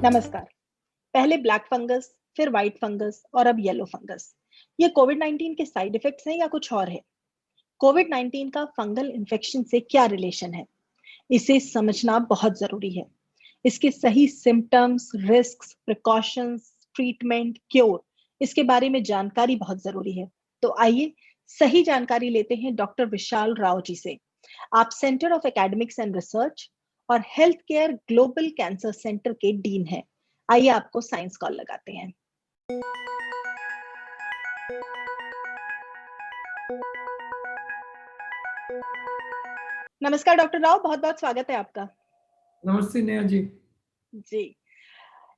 नमस्कार। पहले black fungus, फिर व्हाइट फंगस और अब येलो फंगस। ये कोविड 19 के साइड इफेक्ट्स हैं या कुछ और है? कोविड 19 का फंगल इन्फेक्शन से क्या रिलेशन है, इसे समझना बहुत जरूरी है। इसके सही symptoms, risks, precautions, treatment, cure, इसके बारे में जानकारी बहुत जरूरी है। तो आइए सही जानकारी लेते हैं डॉक्टर विशाल राव जी से। आप centre of academics and research और health care global cancer centre के डीन हैं। आइए आपको साइंस कॉल लगाते हैं। नमस्कार डॉक्टर राव, बहुत बहुत स्वागत है आपका। नमस्ते नेहा जी। जी,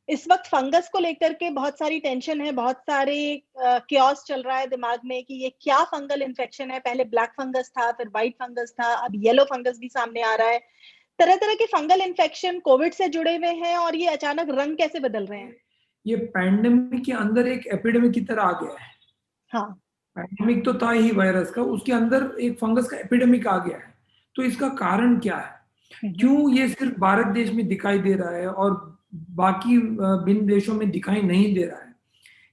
इस वक्त फंगस को लेकर के बहुत सारी टेंशन है, बहुत सारे क्योस चल रहा है दिमाग में कि ये क्या फंगल इन्फेक्शन है। पहले ब्लैक फंगस था, फिर व्हाइट फंगस था, अब येलो फंगस भी सामने आ रहा है। तरह तरह के फंगल इन्फेक्शन कोविड से जुड़े हुए हैं और ये अचानक रंग कैसे बदल रहे हैं? ये पैंडेमिक के अंदर एक एपिडेमिक की तरह आ गया है। हाँ। पैंडेमिक तो था ही वायरस का, उसके अंदर एक फंगस का एपिडेमिक आ गया है। तो इसका कारण क्या है, क्यों ये सिर्फ भारत देश में दिखाई दे रहा है और बाकी भिन्न देशों में दिखाई नहीं दे रहा है,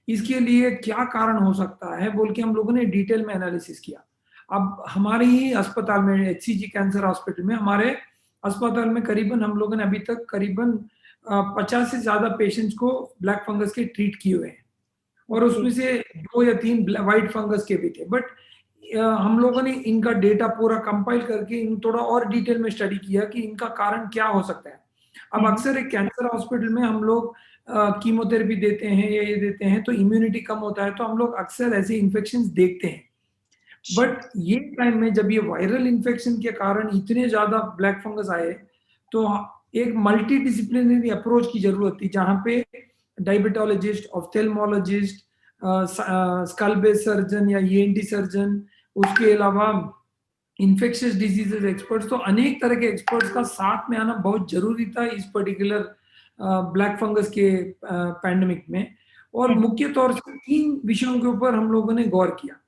इसके लिए क्या कारण हो सकता है बोल के हम लोगों ने डिटेल में एनालिसिस किया। अब हमारे ही अस्पताल में, HCG कैंसर हॉस्पिटल में, हमारे अस्पताल में करीबन हम लोगों ने अभी तक करीबन 50 से ज्यादा पेशेंट्स को ब्लैक फंगस के ट्रीट किए हुए हैं और उसमें से 2 या 3 व्हाइट फंगस के भी थे। बट हम लोगों ने इनका डेटा पूरा कंपाइल करके इन थोड़ा और डिटेल में स्टडी किया कि इनका कारण क्या हो सकता है। अब अक्सर एक कैंसर हॉस्पिटल में हम लोग कीमोथेरेपी देते हैं या ये देते हैं तो इम्यूनिटी कम होता है, तो हम लोग अक्सर ऐसे इन्फेक्शन देखते हैं। बट ये टाइम में जब ये वायरल इन्फेक्शन के कारण इतने ज्यादा ब्लैक फंगस आए तो एक मल्टी डिसिप्लिनरी अप्रोच की जरूरत थी, जहां पे diabetologist, ophthalmologist, skull base surgeon या ENT सर्जन, उसके अलावा इन्फेक्शियस डिजीजेस एक्सपर्ट्स, तो अनेक तरह के एक्सपर्ट्स का साथ में आना बहुत जरूरी था इस पर्टिकुलर ब्लैक फंगस के पैंडेमिक में। और मुख्य तौर से 3 विषयों के ऊपर हम लोगों ने गौर किया।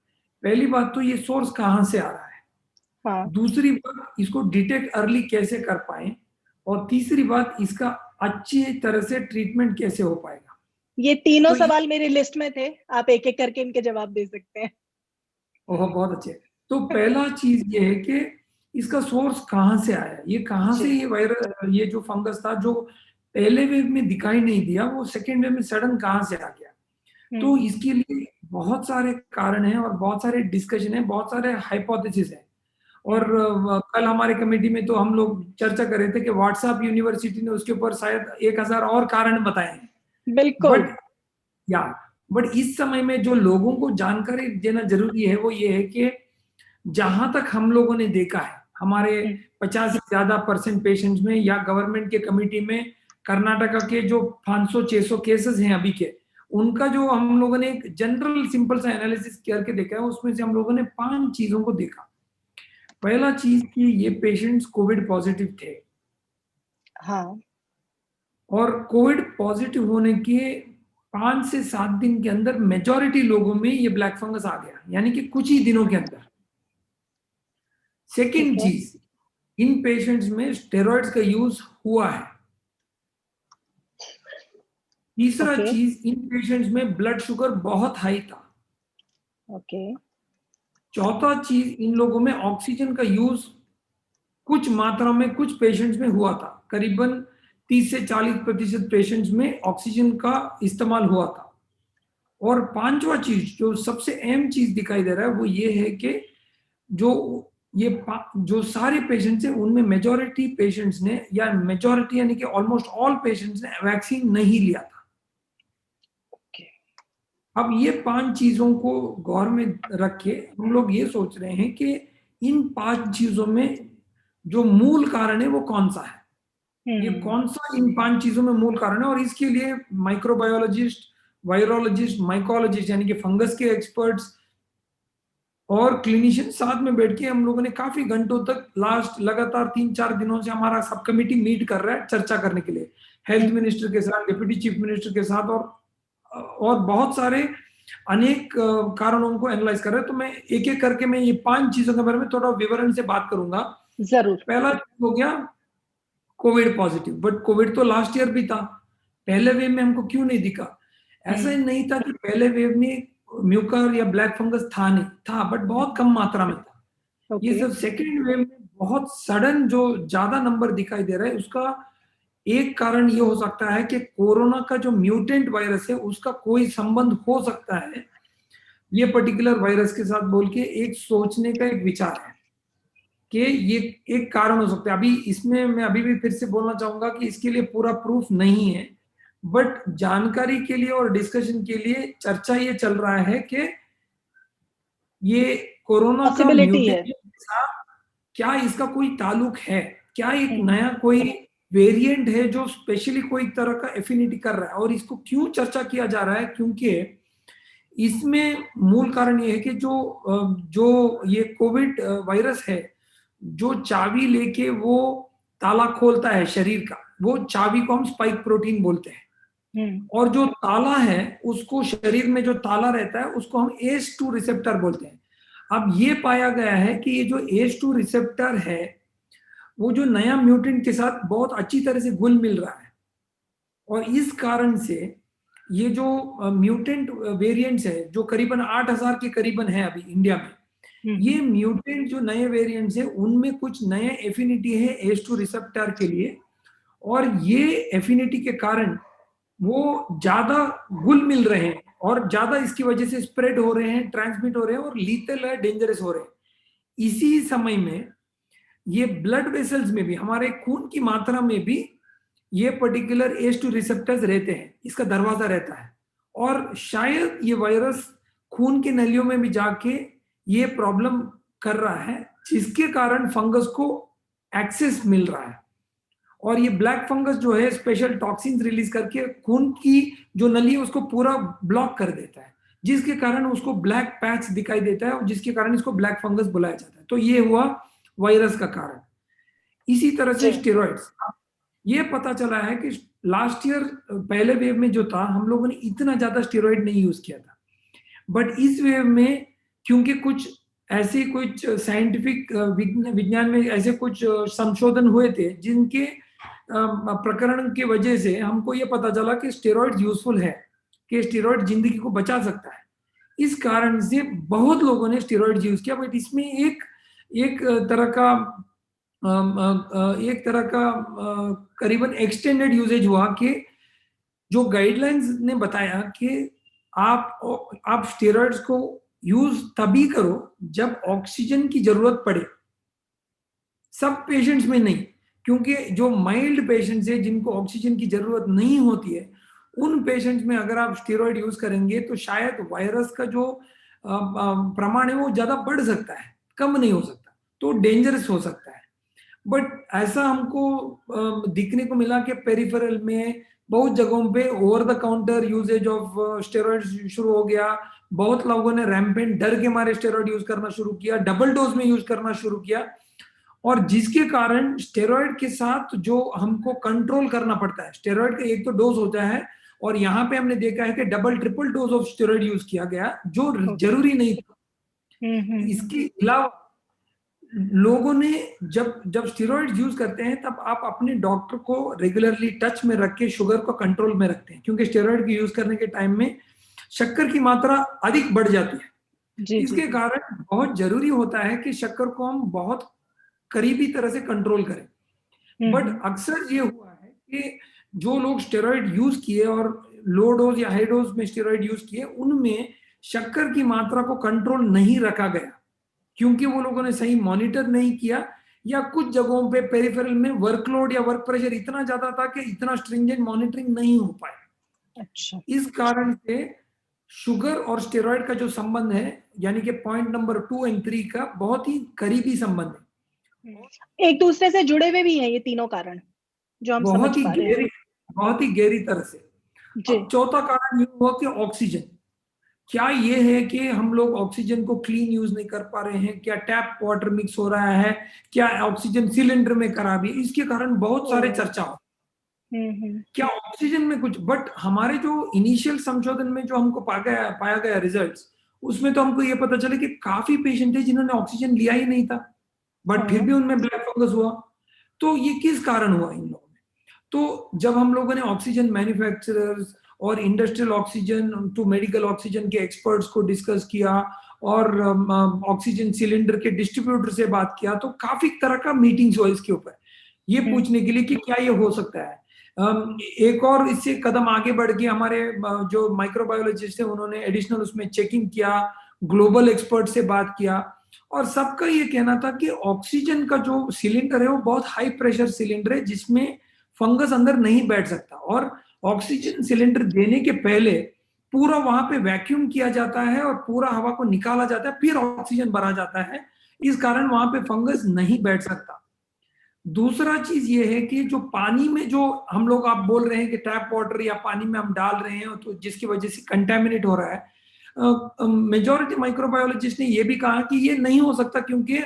पहली बात तो ये सोर्स कहाँ से आ रहा है, हाँ। दूसरी बात इसको डिटेक्ट अर्ली कैसे कर पाए, और तीसरी बात इसका अच्छी तरह से ट्रीटमेंट कैसे हो पाएगा। ये तीनों सवाल मेरी लिस्ट में थे, आप एक एक करके इनके जवाब दे सकते हैं। ओह, बहुत अच्छे। तो पहला चीज ये है कि इसका सोर्स कहाँ से आया, ये कहाँ से ये वायरस, ये जो फंगस था जो पहले वेव में दिखाई नहीं दिया, वो सेकेंड वेव में सडन कहाँ से आ गया। तो इसके लिए बहुत सारे कारण हैं और बहुत सारे डिस्कशन है, बहुत सारे हाइपोथेसिस है। और कल हमारे कमेटी में तो हम लोग चर्चा कर रहे थे कि व्हाट्सएप यूनिवर्सिटी ने उसके ऊपर शायद 1000 और कारण बताए हैं। बिल्कुल। बट इस समय में जो लोगों को जानकारी देना जरूरी है वो ये है कि जहां तक हम लोगों ने देखा है, हमारे 50 से ज्यादा % पेशेंट्स में या गवर्नमेंट के कमेटी में कर्नाटका के जो 500-600 केसेस हैं अभी के, उनका जो हम लोगों ने एक जनरल सिंपल सा एनालिसिस करके देखा है, उसमें से हम लोगों ने 5 चीजों को देखा। पहला चीज कि ये पेशेंट्स कोविड पॉजिटिव थे। हाँ। और कोविड पॉजिटिव होने के 5 से 7 दिन के अंदर मेजॉरिटी लोगों में ये ब्लैक फंगस आ गया, यानी कि कुछ ही दिनों के अंदर। सेकेंड चीज, इन पेशेंट्स में स्टेरॉइड्स का यूज हुआ है। तीसरा चीज, इन पेशेंट्स में ब्लड शुगर बहुत हाई था। चौथा चीज, इन लोगों में ऑक्सीजन का यूज कुछ मात्रा में कुछ पेशेंट्स में हुआ था, करीबन 30 से 40% पेशेंट्स में ऑक्सीजन का इस्तेमाल हुआ था। और पांचवा चीज जो सबसे अहम चीज दिखाई दे रहा है वो ये है कि जो सारे पेशेंट्स हैं उनमें मेजॉरिटी पेशेंट्स ने, या मेजॉरिटी यानी कि ऑलमोस्ट ऑल पेशेंट्स ने वैक्सीन नहीं लिया था। अब ये 5 चीजों को गौर में रख के हम लोग ये सोच रहे हैं कि इन 5 चीजों में जो मूल कारण है वो कौन सा है, ये कौन सा इन 5 चीजों में मूल कारण है। और इसके लिए माइक्रोबायोलॉजिस्ट, वायरोलॉजिस्ट, माइकोलॉजिस्ट यानी कि फंगस के एक्सपर्ट्स और क्लिनिशियन साथ में बैठ के हम लोगों ने काफी घंटों तक लास्ट लगातार 3-4 दिनों से हमारा सब कमेटी मीट कर रहा है चर्चा करने के लिए, हेल्थ मिनिस्टर के साथ, डिप्टी चीफ मिनिस्टर के साथ, और बहुत सारे अनेक कारणों को एनालाइज कर रहे हैं। तो मैं एक एक करके मैं ये 5 चीजों के बारे में थोड़ा विवरण से बात करूंगा। जरूर। पहला हो गया कोविड पॉजिटिव, बट कोविड तो लास्ट ईयर भी था, पहले वेव में हमको क्यों नहीं दिखा? ऐसा ही नहीं था कि पहले वेव में म्यूकर या ब्लैक फंगस था, नहीं था, बट बहुत कम मात्रा में था। ये ओके। सब सेकेंड वेव में बहुत सडन जो ज्यादा नंबर दिखाई दे रहा है, उसका एक कारण ये हो सकता है कि कोरोना का जो म्यूटेंट वायरस है उसका कोई संबंध हो सकता है ये पर्टिकुलर वायरस के साथ, बोल के एक सोचने का एक विचार है कि ये एक कारण हो सकता है। अभी इसमें मैं अभी भी फिर से बोलना चाहूंगा कि इसके लिए पूरा प्रूफ नहीं है, बट जानकारी के लिए और डिस्कशन के लिए चर्चा ये चल रहा है कि ये कोरोना का पॉसिबिलिटी है। म्यूटेशन के साथ क्या इसका कोई ताल्लुक है, क्या एक हम्म। नया कोई वेरिएंट है जो स्पेशली कोई तरह का एफिनिटी कर रहा है। और इसको क्यों चर्चा किया जा रहा है, क्योंकि इसमें मूल कारण ये है कि जो ये कोविड वायरस है, जो चाबी लेके वो ताला खोलता है शरीर का, वो चाबी को हम स्पाइक प्रोटीन बोलते हैं। और जो ताला है, उसको शरीर में जो ताला रहता है उसको हम ACE2 रिसेप्टर बोलते हैं। अब ये पाया गया है कि ये जो ACE2 रिसेप्टर है वो जो नया म्यूटेंट के साथ बहुत अच्छी तरह से घुल मिल रहा है, और इस कारण से ये जो म्यूटेंट वेरिएंट्स है जो करीबन 8,000 के करीबन है अभी इंडिया में, ये म्यूटेंट जो नए वेरिएंट्स है उनमें कुछ नए एफिनिटी है ACE2 रिसेप्टर के लिए, और ये एफिनिटी के कारण वो ज्यादा घुल मिल रहे हैं और ज्यादा इसकी वजह से स्प्रेड हो रहे हैं, ट्रांसमिट हो रहे हैं और लीथल है, डेंजरस हो रहे हैं। इसी समय में ये ब्लड वेसल्स में भी, हमारे खून की मात्रा में भी ये पर्टिकुलर ACE2 रिसेप्टर्स रहते हैं, इसका दरवाजा रहता है। और शायद ये वायरस खून के नलियों में भी जाके ये प्रॉब्लम कर रहा है, जिसके कारण फंगस को एक्सेस मिल रहा है। और ये ब्लैक फंगस जो है स्पेशल टॉक्सिन्स रिलीज करके खून की जो नली है उसको पूरा ब्लॉक कर देता है, जिसके कारण उसको ब्लैक पैच दिखाई देता है और जिसके कारण इसको ब्लैक फंगस बुलाया जाता है। तो ये हुआ वायरस का कारण। इसी तरह से स्टेरॉइड्स, ये पता चला है कि लास्ट ईयर पहले वेव में जो था हम लोगों ने इतना ज्यादा स्टेरॉइड नहीं यूज किया था, बट इस वेव में क्योंकि कुछ ऐसे कुछ साइंटिफिक विज्ञान में ऐसे कुछ संशोधन हुए थे जिनके प्रकरण की वजह से हमको ये पता चला कि स्टेरॉइड यूजफुल है, कि स्टेरॉइड जिंदगी को बचा सकता है। इस कारण से बहुत लोगों ने स्टेरॉइड यूज किया, बट इसमें एक एक तरह का करीबन एक्सटेंडेड यूजेज हुआ कि जो गाइडलाइंस ने बताया कि आप स्टेरॉइड्स को यूज तभी करो जब ऑक्सीजन की जरूरत पड़े, सब पेशेंट्स में नहीं, क्योंकि जो माइल्ड पेशेंट्स है जिनको ऑक्सीजन की जरूरत नहीं होती है, उन पेशेंट्स में अगर आप स्टेरॉइड यूज करेंगे तो शायद वायरस का जो प्रमाण है वो ज्यादा बढ़ सकता है, कम नहीं हो सकता, तो डेंजरस हो सकता है। बट ऐसा हमको दिखने को मिला कि पेरिफेरल में बहुत जगहों पे over the counter usages of steroid शुरू हो गया। बहुत लोगों ने रैम्पेंट डर के मारे स्टेरॉइड यूज करना शुरू किया, डबल डोज में यूज करना शुरू किया, और जिसके कारण स्टेरॉइड के साथ जो हमको कंट्रोल करना पड़ता है, स्टेरॉइड का एक तो डोज होता है और यहाँ पे हमने देखा है कि double triple dose of steroid use किया गया जो जरूरी नहीं था। इसके अलावा लोगों ने जब जब स्टेरॉइड यूज करते हैं तब आप अपने डॉक्टर को रेगुलरली टच में रख के शुगर को कंट्रोल में रखते हैं, क्योंकि स्टेरॉइड की यूज करने के टाइम में शक्कर की मात्रा अधिक बढ़ जाती है। इसके कारण बहुत जरूरी होता है कि शक्कर को हम बहुत करीबी तरह से कंट्रोल करें। बट अक्सर ये हुआ है कि जो लोग स्टेरॉइड यूज किए और लो डोज या हाई डोज में स्टेरॉइड यूज किए, उनमें शक्कर की मात्रा को कंट्रोल नहीं रखा गया, क्योंकि वो लोगों ने सही मॉनिटर नहीं किया, या कुछ जगहों पे पेरिफेरल में वर्कलोड या वर्क प्रेशर इतना ज्यादा था कि इतना स्ट्रिंजेंट मॉनिटरिंग नहीं हो पाया। अच्छा। इस कारण से शुगर और स्टेरॉइड का जो संबंध है, यानी कि पॉइंट नंबर 2 और 3 का बहुत ही करीबी संबंध है, एक दूसरे से जुड़े हुए भी हैं ये तीनों कारण जो हम समझ पा रहे हैं, बहुत ही गहरी तरह से। अब चौथा कारण ये हुआ कि ऑक्सीजन, क्या ये है कि हम लोग ऑक्सीजन को क्लीन यूज नहीं कर पा रहे हैं, क्या टैप वाटर मिक्स हो रहा है, क्या ऑक्सीजन सिलेंडर में खराबी, इसके कारण बहुत सारे चर्चा हो, क्या ऑक्सीजन में कुछ। बट हमारे जो इनिशियल संशोधन में जो हमको पाया गया रिजल्ट्स, उसमें तो हमको ये पता चला कि काफी पेशेंट थे जिन्होंने ऑक्सीजन लिया ही नहीं था, बट फिर भी उनमें ब्लैक फंगस हुआ। तो ये किस कारण हुआ इन लोगों में? तो जब हम लोगों ने ऑक्सीजन मैन्युफैक्चरर्स और industrial oxygen to medical oxygen के एक्सपर्ट्स को डिस्कस किया और ऑक्सीजन सिलेंडर के डिस्ट्रीब्यूटर से बात किया, तो काफी तरह का मीटिंग्स हुआ इसके ऊपर, ये पूछने के लिए कि क्या ये हो सकता है। एक और इससे कदम आगे बढ़ के हमारे जो माइक्रोबायोलॉजिस्ट है उन्होंने एडिशनल उसमें चेकिंग किया, ग्लोबल एक्सपर्ट से बात किया, और सबका ये कहना था कि ऑक्सीजन का जो सिलेंडर है वो बहुत हाई प्रेशर सिलेंडर है जिसमें फंगस अंदर नहीं बैठ सकता, और ऑक्सीजन सिलेंडर देने के पहले पूरा वहां पे वैक्यूम किया जाता है और पूरा हवा को निकाला जाता है, फिर ऑक्सीजन भरा जाता है, इस कारण वहां पे फंगस नहीं बैठ सकता। दूसरा चीज ये है कि जो पानी में जो हम लोग आप बोल रहे हैं कि टैप वाटर या पानी में हम डाल रहे हैं तो जिसकी वजह से कंटेमिनेट हो रहा है, मेजॉरिटी माइक्रोबायोलॉजिस्ट ने ये भी कहा कि ये नहीं हो सकता क्योंकि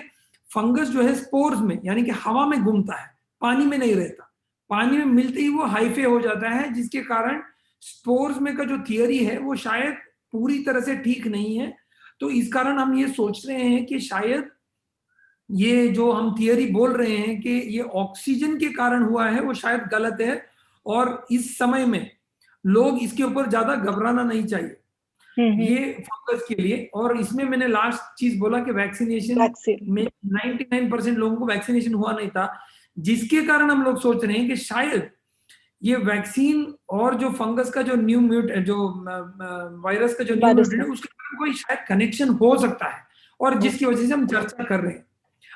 फंगस जो है स्पोर्स में यानी कि हवा में घूमता है, पानी में नहीं रहता। पानी में मिलते ही वो हाइफे हो जाता है, जिसके कारण स्पोर्स में का जो थियरी है वो शायद पूरी तरह से ठीक नहीं है। तो इस कारण हम ये सोच रहे हैं कि शायद ये जो हम थियरी बोल रहे हैं कि ये ऑक्सीजन के कारण हुआ है वो शायद गलत है, और इस समय में लोग इसके ऊपर ज्यादा घबराना नहीं चाहिए ये फंगस के लिए। और इसमें मैंने लास्ट चीज बोला कि वैक्सीनेशन में 99% लोगों को वैक्सीनेशन हुआ नहीं था, जिसके कारण हम लोग सोच रहे हैं कि शायद ये वैक्सीन और जो फंगस का जो न्यू म्यूट जो वायरस का जो न्यू म्यूटेंट है उसके कारण कोई शायद कनेक्शन हो सकता है, और जिसकी वजह से हम चर्चा कर रहे हैं।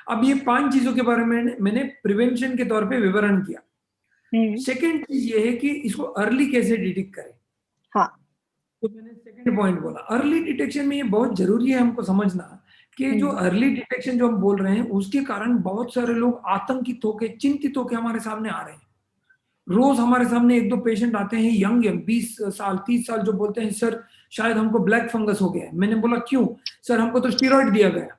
अब ये 5 चीजों के बारे में मैंने प्रिवेंशन के तौर पे विवरण किया। सेकेंड चीज ये है कि इसको अर्ली कैसे डिटेक्ट करें। हाँ, तो मैंने सेकेंड पॉइंट बोला, अर्ली डिटेक्शन में ये बहुत जरूरी है हमको समझना कि जो अर्ली डिटेक्शन जो हम बोल रहे हैं उसके कारण बहुत सारे लोग आतंकित होकर चिंतित होकर हमारे सामने आ रहे हैं। रोज हमारे सामने 1-2 पेशेंट आते हैं यंग 20 साल 30 साल, जो बोलते हैं सर शायद हमको ब्लैक फंगस हो गया है। मैंने बोला क्यों? सर हमको तो स्टीरॉइड दिया गया।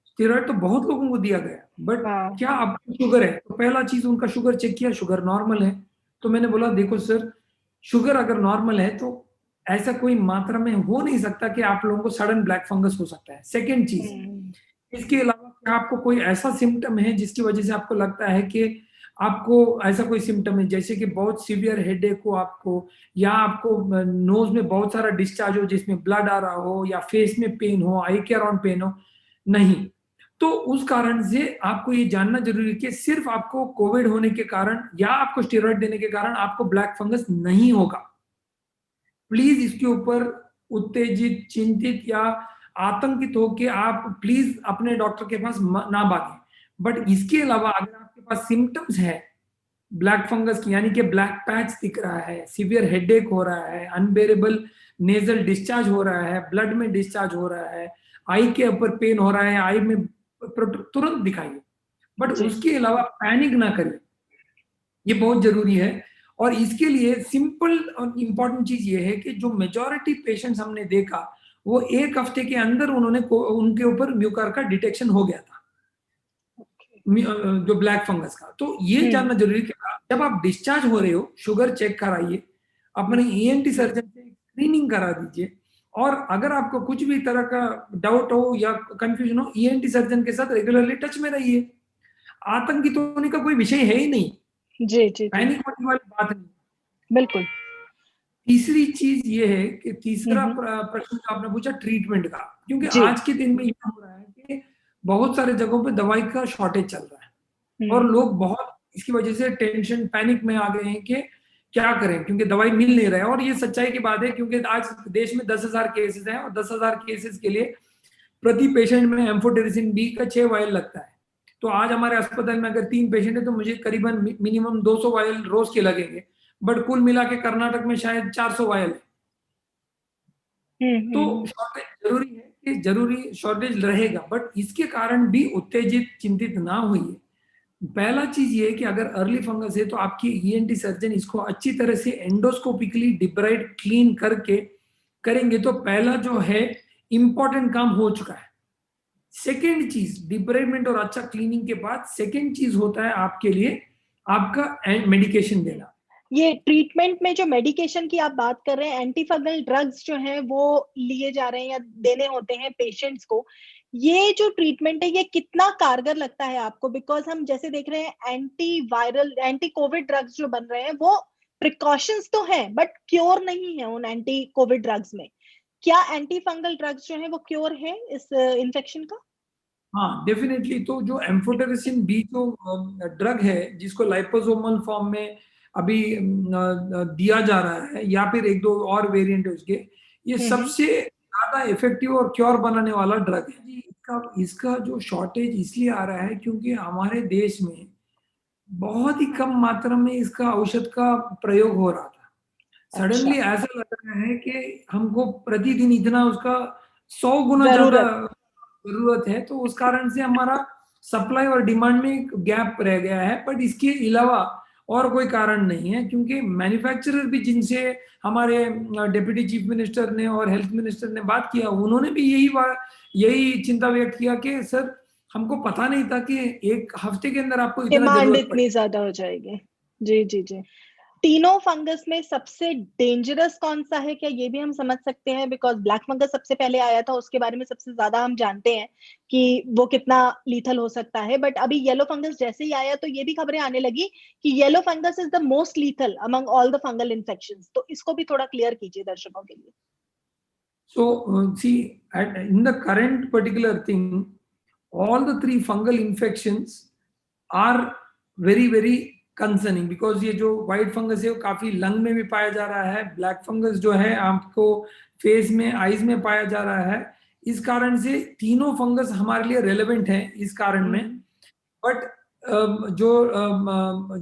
स्टीरॉइड तो बहुत लोगों को दिया गया, बट क्या आपको शुगर है? तो पहला चीज उनका शुगर चेक किया, शुगर नॉर्मल है। तो मैंने बोला देखो सर, शुगर अगर नॉर्मल है तो ऐसा कोई मात्रा में हो नहीं सकता कि आप लोगों को सडन ब्लैक फंगस हो सकता है। सेकेंड चीज, इसके अलावा क्या आपको कोई ऐसा सिम्टम है जिसकी वजह से आपको लगता है कि आपको ऐसा कोई सिम्टम है, जैसे कि बहुत सीवियर हेडेक हो आपको, या आपको नोज में बहुत सारा डिस्चार्ज हो जिसमें ब्लड आ रहा हो, या फेस में पेन हो, आई के अराउंड पेन हो? नहीं। तो उस कारण से आपको ये जानना जरूरी है कि सिर्फ आपको कोविड होने के कारण या आपको स्टेरॉइड देने के कारण आपको ब्लैक फंगस नहीं होगा। प्लीज इसके ऊपर उत्तेजित, चिंतित या आतंकित होकर आप प्लीज अपने डॉक्टर के पास ना भागें। बट इसके अलावा अगर आपके पास सिम्टम्स है ब्लैक फंगस की, यानी कि ब्लैक पैच दिख रहा है, सीवियर हेडेक हो रहा है, अनबेरेबल नेजल डिस्चार्ज हो रहा है, ब्लड में डिस्चार्ज हो रहा है, आई के ऊपर पेन हो रहा है, आई में तुरंत दिखाइए। बट उसके अलावा पैनिक ना करिए, ये बहुत जरूरी है। और इसके लिए सिंपल और इम्पोर्टेंट चीज ये है कि जो मेजॉरिटी पेशेंट्स हमने देखा वो 1 हफ्ते के अंदर उनके ऊपर म्यूकर का डिटेक्शन हो गया था, जो ब्लैक फंगस का। तो ये जानना जरूरी है कि जब आप डिस्चार्ज हो रहे हो शुगर चेक कराइए, अपने ईएनटी सर्जन से स्क्रीनिंग करा दीजिए, और अगर आपको कुछ भी तरह का डाउट हो या कंफ्यूजन हो, ईएनटी सर्जन के साथ रेगुलरली टच में रहिए। आतंकित होने का कोई विषय है ही नहीं, पैनिक होने वाली बात नहीं। बिल्कुल। तीसरी चीज ये है कि तीसरा प्रश्न जो आपने पूछा ट्रीटमेंट का, क्योंकि आज के दिन में यह हो रहा है कि बहुत सारे जगहों पे दवाई का शॉर्टेज चल रहा है, और लोग बहुत इसकी वजह से टेंशन पैनिक में आ गए हैं कि क्या करें, क्योंकि दवाई मिल नहीं रहा है। और ये सच्चाई की बात है, क्योंकि आज देश में 10,000 केसेस हैं, और 10,000 केसेस के लिए प्रति पेशेंट में एम्फोटेरिसिन बी का 6 वायल लगता है। तो आज हमारे अस्पताल में अगर 3 पेशेंट है तो मुझे करीबन मिनिमम 200 वायल रोज के लगेंगे, बट कुल मिला के कर्नाटक में शायद 400 वायल है। तो शॉर्टेज जरूरी है, कि जरूरी शॉर्टेज रहेगा, बट इसके कारण भी उत्तेजित, चिंतित ना होइए। पहला चीज ये है कि अगर अर्ली फंगस है तो आपकी ईएनटी सर्जन इसको अच्छी तरह से एंडोस्कोपिकली डिब्राइड क्लीन करके करेंगे, तो पहला जो है इंपॉर्टेंट काम हो चुका है। सेकेंड चीज, डिब्राइडमेंट और अच्छा क्लीनिंग के बाद सेकेंड चीज होता है आपके लिए आपका मेडिकेशन देना। ये ट्रीटमेंट में जो मेडिकेशन की आप बात कर रहे हैं, एंटीफंगल ड्रग्स जो हैं वो लिए जा रहे हैं या देने होते हैं पेशेंट्स को, ये जो ट्रीटमेंट है ये कितना कारगर लगता है आपको? बिकॉज हम जैसे देख रहे हैं anti viral, anti Covid drugs जो बन रहे हैं वो प्रिकॉशंस तो हैं बट क्योर नहीं है उन एंटी कोविड ड्रग्स में। क्या एंटी फंगल ड्रग्स जो है वो क्योर है इस इन्फेक्शन का? हाँ डेफिनेटली। तो जो एम्फोटेरिसिन बी जो ड्रग है जिसको लाइपोसोमल फॉर्म में अभी दिया जा रहा है, या फिर एक दो और वेरिएंट है उसके, ये सबसे ज्यादा इफेक्टिव और क्योर बनाने वाला ड्रग है जी। इसका जो शॉर्टेज इसलिए आ रहा है क्योंकि हमारे देश में बहुत ही कम मात्रा में इसका औषध का प्रयोग हो रहा था। सडनली ऐसा लग रहा है कि हमको प्रतिदिन इतना उसका 100 गुना ज्यादा जरूरत है, तो उस कारण से हमारा सप्लाई और डिमांड में एक गैप रह गया है। बट इसके अलावा और कोई कारण नहीं है, क्योंकि मैन्युफैक्चरर भी जिनसे हमारे डिप्टी चीफ मिनिस्टर ने और हेल्थ मिनिस्टर ने बात किया, उन्होंने भी यही चिंता व्यक्त किया कि सर हमको पता नहीं था कि एक हफ्ते के अंदर आपको इतना डिमांड जरूरत इतनी पड़ेगी। ज्यादा हो जाएगी। जी जी जी। तीनों फंगस में सबसे डेंजरस कौन सा है, क्या ये भी हम समझ सकते हैं? बिकॉज ब्लैक फंगस सबसे पहले आया था, उसके बारे में सबसे ज्यादा हम जानते हैं कि वो कितना लीथल हो सकता है। बट अभी येलो फंगस जैसे ही आया तो ये भी खबरें आने लगी कि yellow fungus is the most lethal among all the fungal infections. तो इसको भी थोड़ा क्लियर कीजिए दर्शकों के लिए। So, see, in the current particular thing, all the three fungal infections are very, very concerning, because ये जो व्हाइट फंगस है वो काफी लंग में भी पाया जा रहा है, ब्लैक फंगस जो है आपको फेस में, आईज में पाया जा रहा है। इस कारण से तीनों फंगस हमारे लिए रेलेवेंट है इस कारण में। बट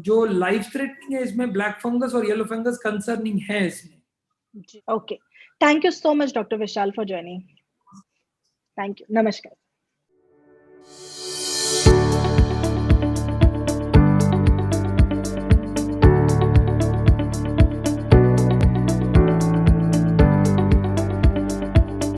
जो लाइफ थ्रेटनिंग है इसमें ब्लैक फंगस और येलो फंगस कंसर्निंग है इसमें। Okay, thank you so much doctor Vishal for joining. Thank you, नमस्कार।